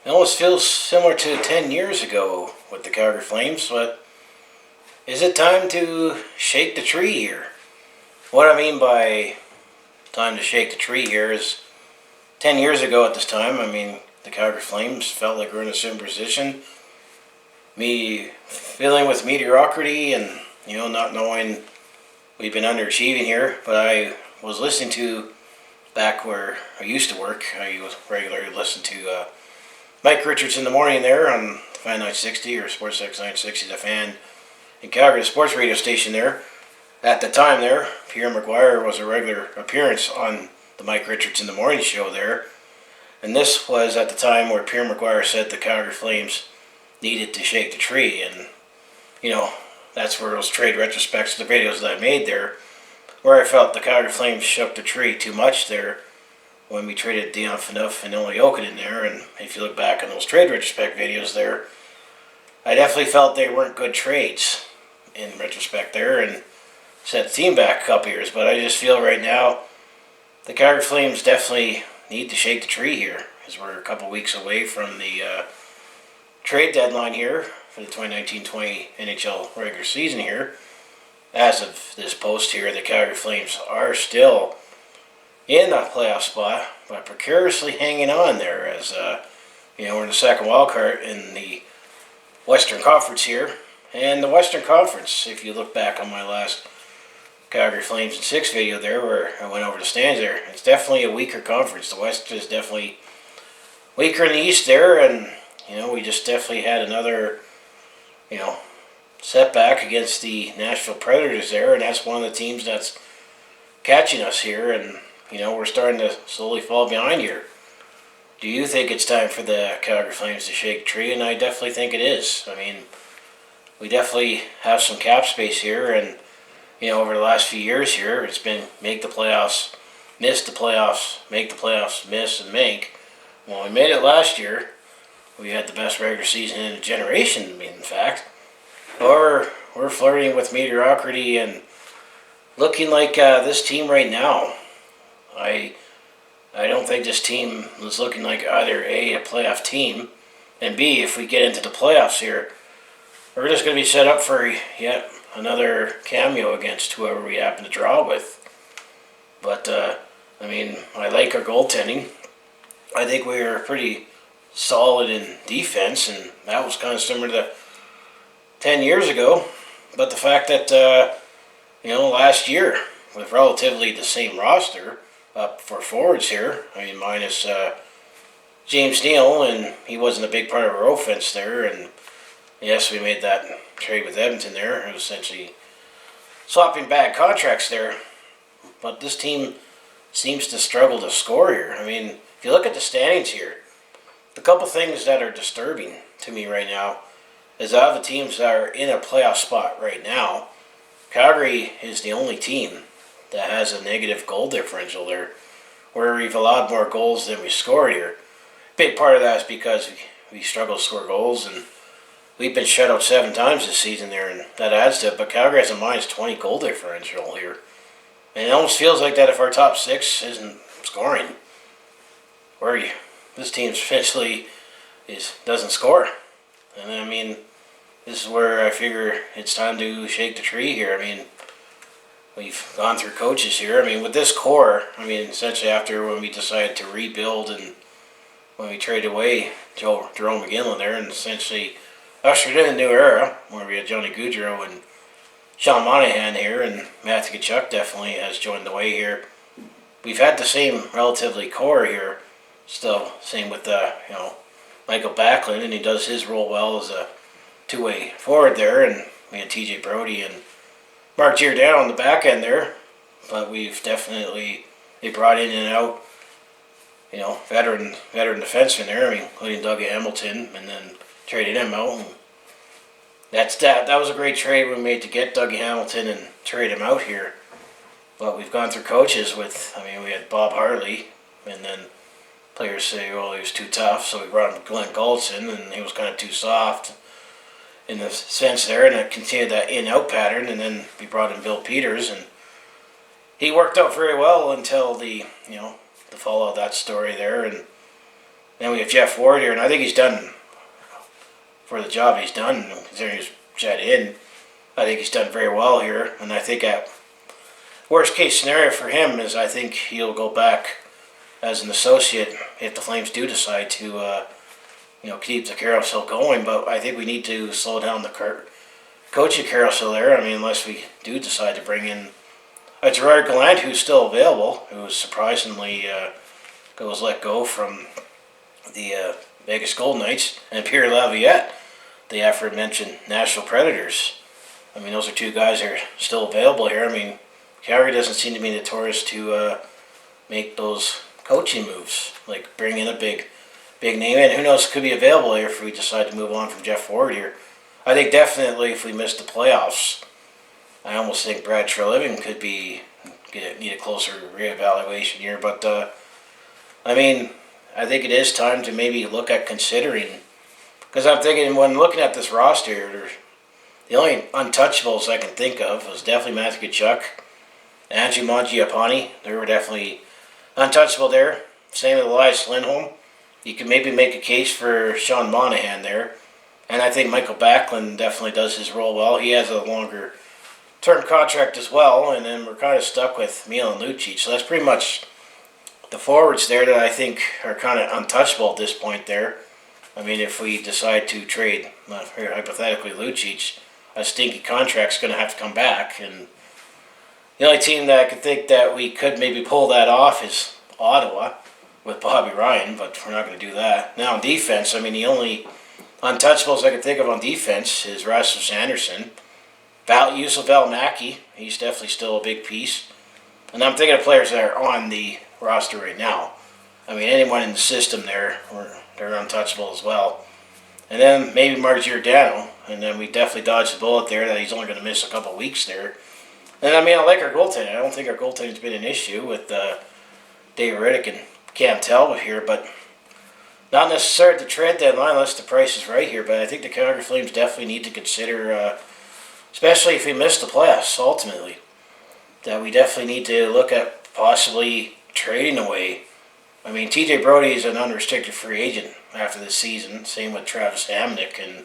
It almost feels similar to 10 years ago with the Calgary Flames, but is it time to shake the tree here? What I mean by time to shake the tree here is 10 years ago at this time, the Calgary Flames felt like we're in a similar position. Me feeling with mediocrity and, not knowing we've been underachieving here, but I was listening to back where I used to work. I was regularly listening to Mike Richards in the morning there on Fan 960 or Sportsnet 960, the Fan in Calgary, the sports radio station there. At the time there, Pierre Maguire was a regular appearance on the Mike Richards in the morning show there. And this was at the time where Pierre Maguire said the Calgary Flames needed to shake the tree. And, that's where those trade retrospects, the videos that I made there, where I felt the Calgary Flames shook the tree too much there when we traded Dion, Phaneuf, and Olli Jokinen there. And if you look back on those trade retrospect videos there, I definitely felt they weren't good trades in retrospect there and set the team back a couple years. But I just feel right now the Calgary Flames definitely need to shake the tree here, as we're a couple weeks away from the trade deadline here for the 2019-20 NHL regular season here. As of this post here, the Calgary Flames are still in that playoff spot, but precariously hanging on there as, we're in the second wild card in the Western Conference here. And the Western Conference, if you look back on my last Calgary Flames in 6 video there, where I went over the stands there, it's definitely a weaker conference. The West is definitely weaker in the East there, and, we just definitely had another, setback against the Nashville Predators there, and that's one of the teams that's catching us here, and, we're starting to slowly fall behind here. Do you think it's time for the Calgary Flames to shake the tree? And I definitely think it is. We definitely have some cap space here, and, over the last few years here, it's been make the playoffs, miss the playoffs, make the playoffs, miss, and make. Well, we made it last year. We had the best regular season in a generation, in fact. Or we're flirting with mediocrity and looking like this team right now. I don't think this team is looking like either A, a playoff team, and B, if we get into the playoffs here, we're just going to be set up for yet another cameo against whoever we happen to draw with. But, I like our goaltending. I think we were pretty solid in defense, and that was kind of similar to 10 years ago. But the fact that, last year, with relatively the same roster up for forwards here, minus James Neal, and he wasn't a big part of our offense there, and yes, we made that trade with Edmonton there. It was essentially swapping bad contracts there. But this team seems to struggle to score here. If you look at the standings here, the couple things that are disturbing to me right now is out of the teams that are in a playoff spot right now, Calgary is the only team that has a negative goal differential there, where we've allowed more goals than we scored here. Big part of that is because we struggle to score goals, and we've been shut out 7 times this season there, and that adds to it. But Calgary has a minus 20 goal differential here. And it almost feels like that if our top 6 isn't scoring, this team essentially doesn't score. And this is where I figure it's time to shake the tree here. We've gone through coaches here. With this core, essentially after when we decided to rebuild and when we traded away Jerome McGinley there and essentially ushered in a new era where we had Johnny Gaudreau and Sean Monahan here, and Matthew Tkachuk definitely has joined the way here. We've had the same relatively core here, still same with Michael Backlund, and he does his role well as a two-way forward there, and we had TJ Brody and Mark Giordano on the back end there, but we've definitely brought in and out veteran defensemen there, including Doug Hamilton, and then traded him out. And that was a great trade we made to get Doug Hamilton and trade him out here. But we've gone through coaches with, we had Bob Hartley, and then players say, well, he was too tough, so we brought him Glenn Gulson, and he was kind of too soft in the sense there, and it continued that in-out pattern, and then we brought in Bill Peters, and he worked out very well until the fallout of that story there, and then we have Jeff Ward here, and I think he's done for the job he's done, considering he's jet in. I think he's done very well here, and I think at worst case scenario for him is I think he'll go back as an associate if the Flames do decide to keep the carousel going. But I think we need to slow down the coaching carousel there. I mean, unless we do decide to bring in a Gerard Gallant, who's still available, who was surprisingly was let go from the Vegas Golden Knights, and Pierre Laviolette, the aforementioned Nashville Predators. I mean, those are two guys that are still available here. I mean, Calgary doesn't seem to be notorious to make those coaching moves, like bring in a big name in. Who knows, could be available here if we decide to move on from Jeff Ward here. I think definitely if we miss the playoffs, I almost think Brad Treliving could need a closer reevaluation here. But I mean, I think it is time to maybe look at considering, because I'm thinking when looking at this roster here, the only untouchables I can think of was definitely Matthew Tkachuk, Andrew Mangiapane. They were definitely untouchable there. Same with Elias Lindholm. You could maybe make a case for Sean Monahan there. And I think Michael Backlund definitely does his role well. He has a longer term contract as well. And then we're kind of stuck with Milan Lucic. So that's pretty much the forwards there that I think are kind of untouchable at this point there. I mean, if we decide to trade, hypothetically, Lucic, a stinky contract's going to have to come back. And the only team that I could think that we could maybe pull that off is Ottawa with Bobby Ryan, but we're not going to do that. Now, on defense, I mean, the only untouchables I can think of on defense is Rasmus Andersson. Yusuf Valimaki, he's definitely still a big piece. And I'm thinking of players that are on the roster right now. I mean, anyone in the system there, they're untouchable as well. And then maybe Mark Giordano, and then we definitely dodged the bullet there that he's only going to miss a couple weeks there. And I mean, I like our goaltending. I don't think our goaltending's been an issue with Dave Riddick and Cam Talbot here, but not necessarily at the trade deadline unless the price is right here. But I think the Calgary Flames definitely need to consider, especially if we miss the playoffs ultimately, that we definitely need to look at possibly trading away. I mean, TJ Brodie is an unrestricted free agent after this season. Same with Travis Hamonic, and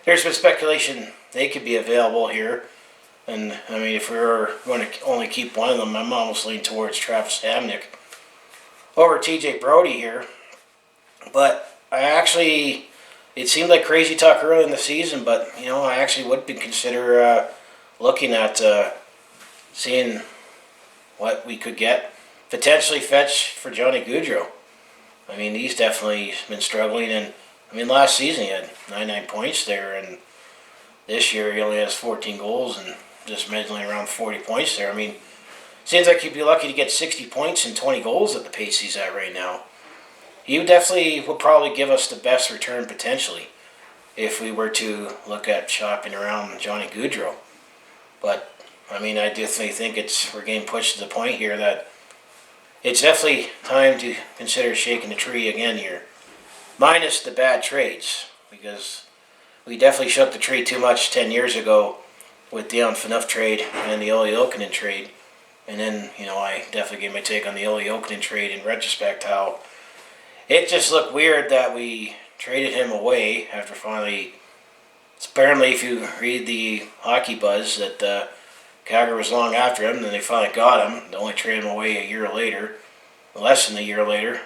there's been speculation they could be available here. And I mean, if we were going to only keep one of them, I'm almost leaning towards Travis Hamonic over TJ Brodie here. But it seemed like crazy talk early in the season, but I actually would consider looking at seeing what we could get, potentially fetch for Johnny Gaudreau. I mean, he's definitely been struggling, and I mean, last season he had 99 points there, and this year he only has 14 goals and just meddling around 40 points there. I mean, seems like he'd be lucky to get 60 points and 20 goals at the pace he's at right now. He definitely would probably give us the best return potentially if we were to look at shopping around Johnny Gaudreau. But I mean, I definitely think we're getting pushed to the point here that it's definitely time to consider shaking the tree again here, minus the bad trades, because we definitely shook the tree too much 10 years ago with Dion Phaneuf trade and the Olli Jokinen trade. And then, I definitely gave my take on the Olli Jokinen trade in retrospect, how it just looked weird that we traded him away after finally, apparently if you read the Hockey Buzz, that Calgary was long after him, and then they finally got him. They only traded him away a year later, less than a year later.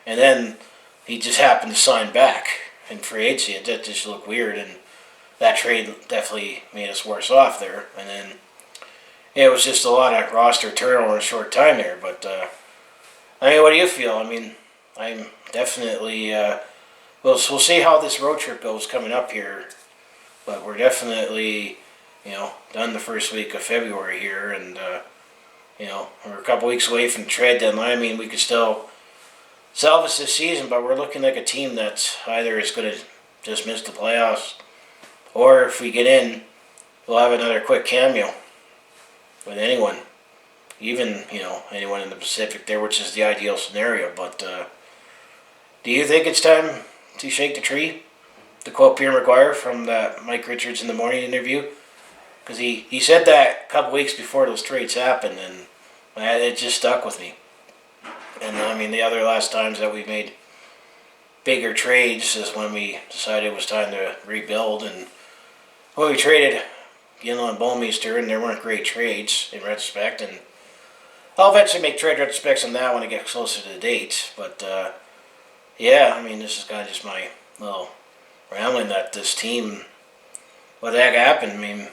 And then he just happened to sign back in free agency. That just looked weird, and that trade definitely made us worse off there. And then it was just a lot of roster turnover in a short time there. But, I mean, what do you feel? I mean, I'm definitely, we'll see how this road trip goes coming up here. But we're definitely, done the first week of February here. And, we're a couple weeks away from the trade deadline. I mean, we could still salvage this season, but we're looking like a team that's either is going to just miss the playoffs, or if we get in, we'll have another quick cameo with anyone, even anyone in the Pacific there, which is the ideal scenario. But do you think it's time to shake the tree, to quote Pierre Maguire from that Mike Richards in the Morning interview? Because he said that a couple weeks before those trades happened, and it just stuck with me. And I mean, the other last times that we've made bigger trades is when we decided it was time to rebuild. And when we traded Gillen and Bowmeister, and there weren't great trades in retrospect. And I'll eventually make trade retrospects on that when I get closer to the date. But yeah, I mean, this is kind of just my little rambling that this team, what the heck happened. I mean,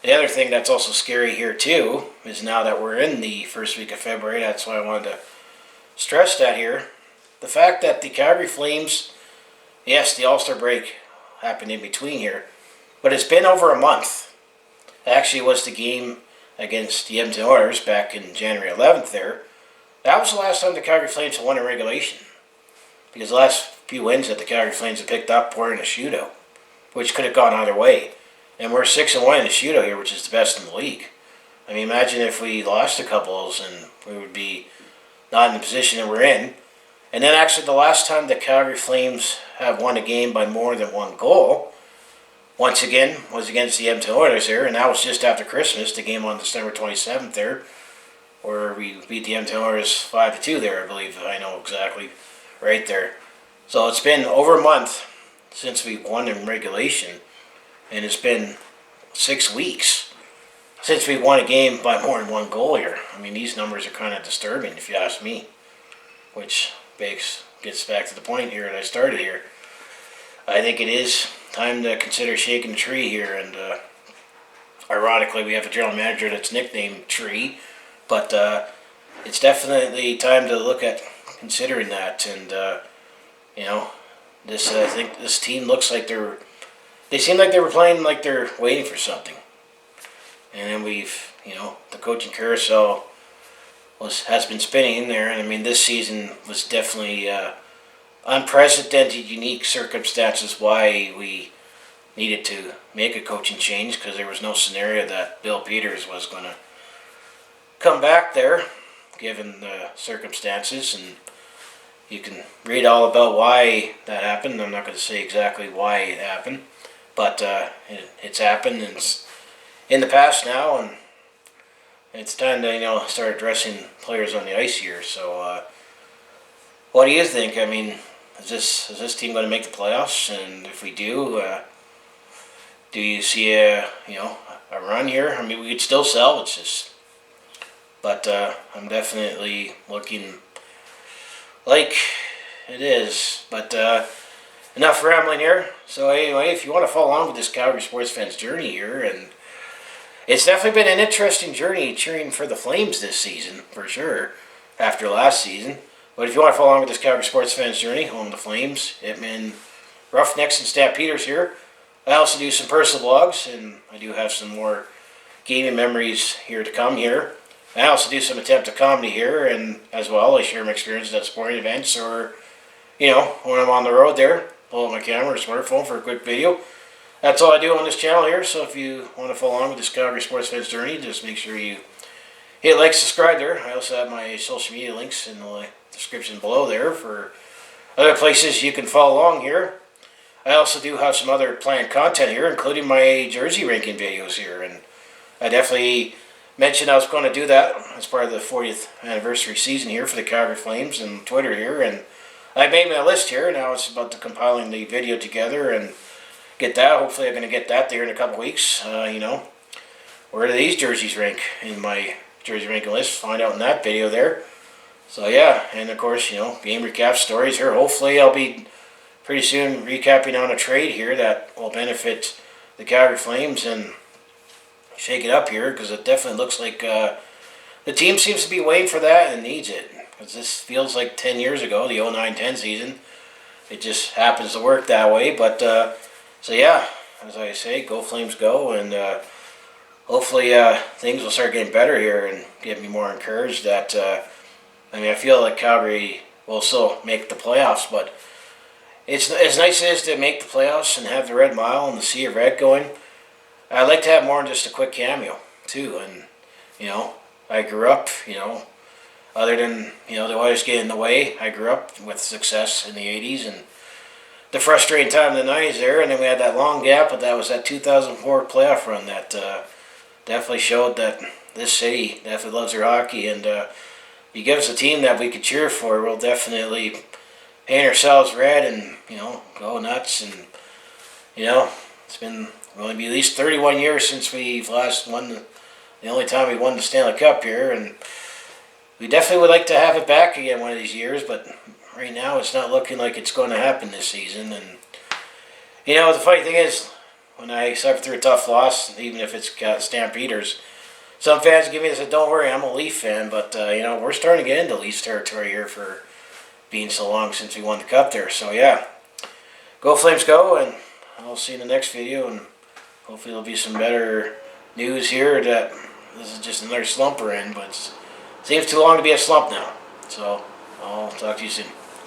the other thing that's also scary here too is now that we're in the first week of February, that's why I wanted to stress that here. The fact that the Calgary Flames, yes, the All-Star break happened in between here, but it's been over a month. Actually, it was the game against the Edmonton Oilers back in January 11th there. That was the last time the Calgary Flames had won in regulation. Because the last few wins that the Calgary Flames have picked up were in a shootout, which could have gone either way. And we're 6-1 in the shootout here, which is the best in the league. I mean, imagine if we lost a couple and we would be not in the position that we're in. And then actually the last time the Calgary Flames have won a game by more than one goal, once again, was against the Edmonton Oilers there, and that was just after Christmas, the game on December 27th there, where we beat the Edmonton Oilers 5-2 there, I believe. I know exactly right there. So it's been over a month since we won in regulation, and it's been 6 weeks since we won a game by more than one goal here. I mean, these numbers are kind of disturbing, if you ask me, which gets back to the point here that I started here. I think it is time to consider shaking the tree here, and ironically, we have a general manager that's nicknamed Tree, but it's definitely time to look at considering that. And you know, this I think this team looks like they seem like they were playing like they're waiting for something. And then we've, the coaching carousel has been spinning in there, and I mean, this season was definitely unprecedented, unique circumstances why we needed to make a coaching change, because there was no scenario that Bill Peters was going to come back there, given the circumstances. And you can read all about why that happened. I'm not going to say exactly why it happened, but it's happened, and it's in the past now, and it's time to start addressing players on the ice here. So what do you think? I mean, is this team going to make the playoffs? And if we do you see a run here? I mean, we could still salvage this, but I'm definitely looking like it is. But enough rambling here. So anyway, if you want to follow along with this Calgary sports fans journey here, and it's definitely been an interesting journey cheering for the Flames this season, for sure, after last season. But if you want to follow along with this Calgary sports fans journey, home of the Flames, Hitmen, Roughnecks, and Stampeders here. I also do some personal vlogs, and I do have some more gaming memories here to come here. I also do some attempt at comedy here, and as well, I share my experiences at sporting events, or, when I'm on the road there, pull out my camera or smartphone for a quick video. That's all I do on this channel here, so if you want to follow along with this Calgary sports fans journey, just make sure you hit like, subscribe there. I also have my social media links in the description below there for other places you can follow along here. I also do have some other planned content here, including my jersey ranking videos here, and I definitely mentioned I was going to do that as part of the 40th anniversary season here for the Calgary Flames and Twitter here, and I made my list here. Now it's about to compiling the video together and get that. Hopefully I'm going to get that there in a couple weeks. Where do these jerseys rank in my jersey ranking list? Find out in that video there. So yeah, and of course, game recap stories here. Hopefully I'll be pretty soon recapping on a trade here that will benefit the Calgary Flames and shake it up here, because it definitely looks like the team seems to be waiting for that and needs it. Because this feels like 10 years ago, the 09-10 season. It just happens to work that way. But so yeah, as I say, go Flames go, and hopefully things will start getting better here and get me more encouraged that I feel like Calgary will still make the playoffs, but it's as nice as it is to make the playoffs and have the red mile and the sea of red going. I'd like to have more than just a quick cameo too. And I grew up, other than the Oilers getting in the way, I grew up with success in the 80s and the frustrating time in the 90s there, and then we had that long gap, but that was that 2004 playoff run that definitely showed that this city definitely loves their hockey, and if you give us a team that we could cheer for, we'll definitely paint ourselves red and, go nuts. And, it's been going to be at least 31 years since we've last won the only time we won the Stanley Cup here. And we definitely would like to have it back again one of these years, but right now it's not looking like it's going to happen this season. And, the funny thing is, when I suffer through a tough loss, even if it's got Stampeders, some fans give me this, don't worry, I'm a Leaf fan, but, we're starting to get into Leafs territory here for being so long since we won the Cup there. So, yeah, go Flames go, and I'll see you in the next video, and hopefully there'll be some better news here that this is just another slump we're in, but it seems too long to be a slump now. So, I'll talk to you soon.